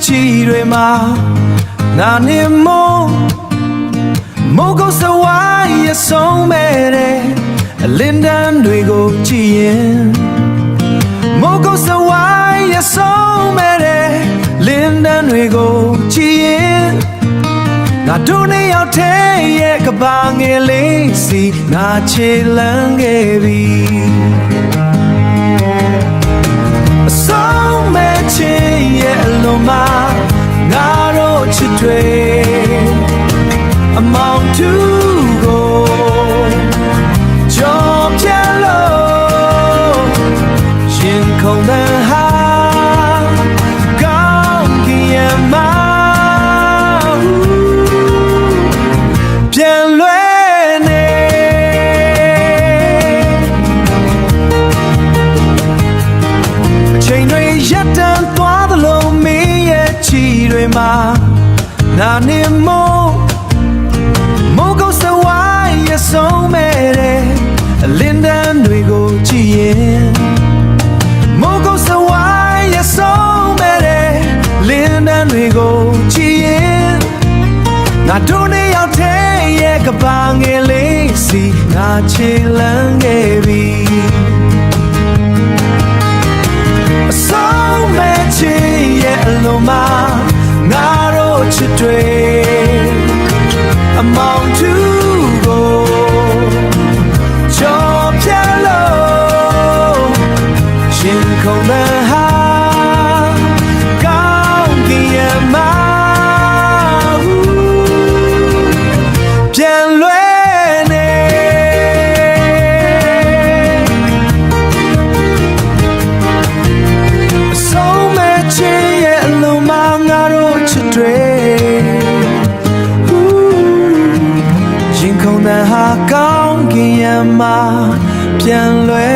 ချီတွေမှာငါနေမိုးကုတ်စဝိုင်းရဆုံးမဲ့တဲ့အလင်းတန်းတွေကိုကြည့်ရင်မိုးကုတ်စဝိုင်းရဆုံးမဲ့တဲ့လင်းတန်းတွေကိုကြည့်ရင်ငါတို့နှစ်ယောက်တည်းရဲ့ကဘာငယ်လေးစီငါချေလန်းခဲ့ပြီအဆုံးမဲ့ချင်ရဲ့အလုံးမှာငါတို့ချစ်တွေအမောင်တူကိုကြော်ပြလို့ရင်ခုန်တဲ့ဟာကောင်းကင်ရဲ့မှာပြန်လွဲနေအချိန်တွေရပ်တန့်သွားသလိုမင်းရဲ့ချီတွေမှာငါနေမိုးကုတ်စဝိုင်းရဆုံးမဲ့တဲ့အလင်းတန်းတွေကိုကြည့်ရင်မိုးကုတ်စဝိုင်းရဆုံးမဲ့တဲ့လင်းတန်းတွေကိုကြည့်ရင်ငါတို့နှစ်ယောက်တည်းရဲ့ကဘာငယ်လေးစီငါချေလန်းခဲ့ပြီအဆုံးမဲ့ချင်ရဲ့အလုံးမှာငါတို့ချစ်တွေအမောင်တူကိုကြော်ပြလို့ရင်ခုန်တဲ့ဟာကောင်းကင်ရဲ့မှာပြန်လွဲနေအဆုံးမဲ့ချင်ရဲ့အလုံးမှာငါတို့ချစ်တွေရင်ခုန်တဲ့ဟာကောင်းကင်ရဲ့မှာပြန်လွဲ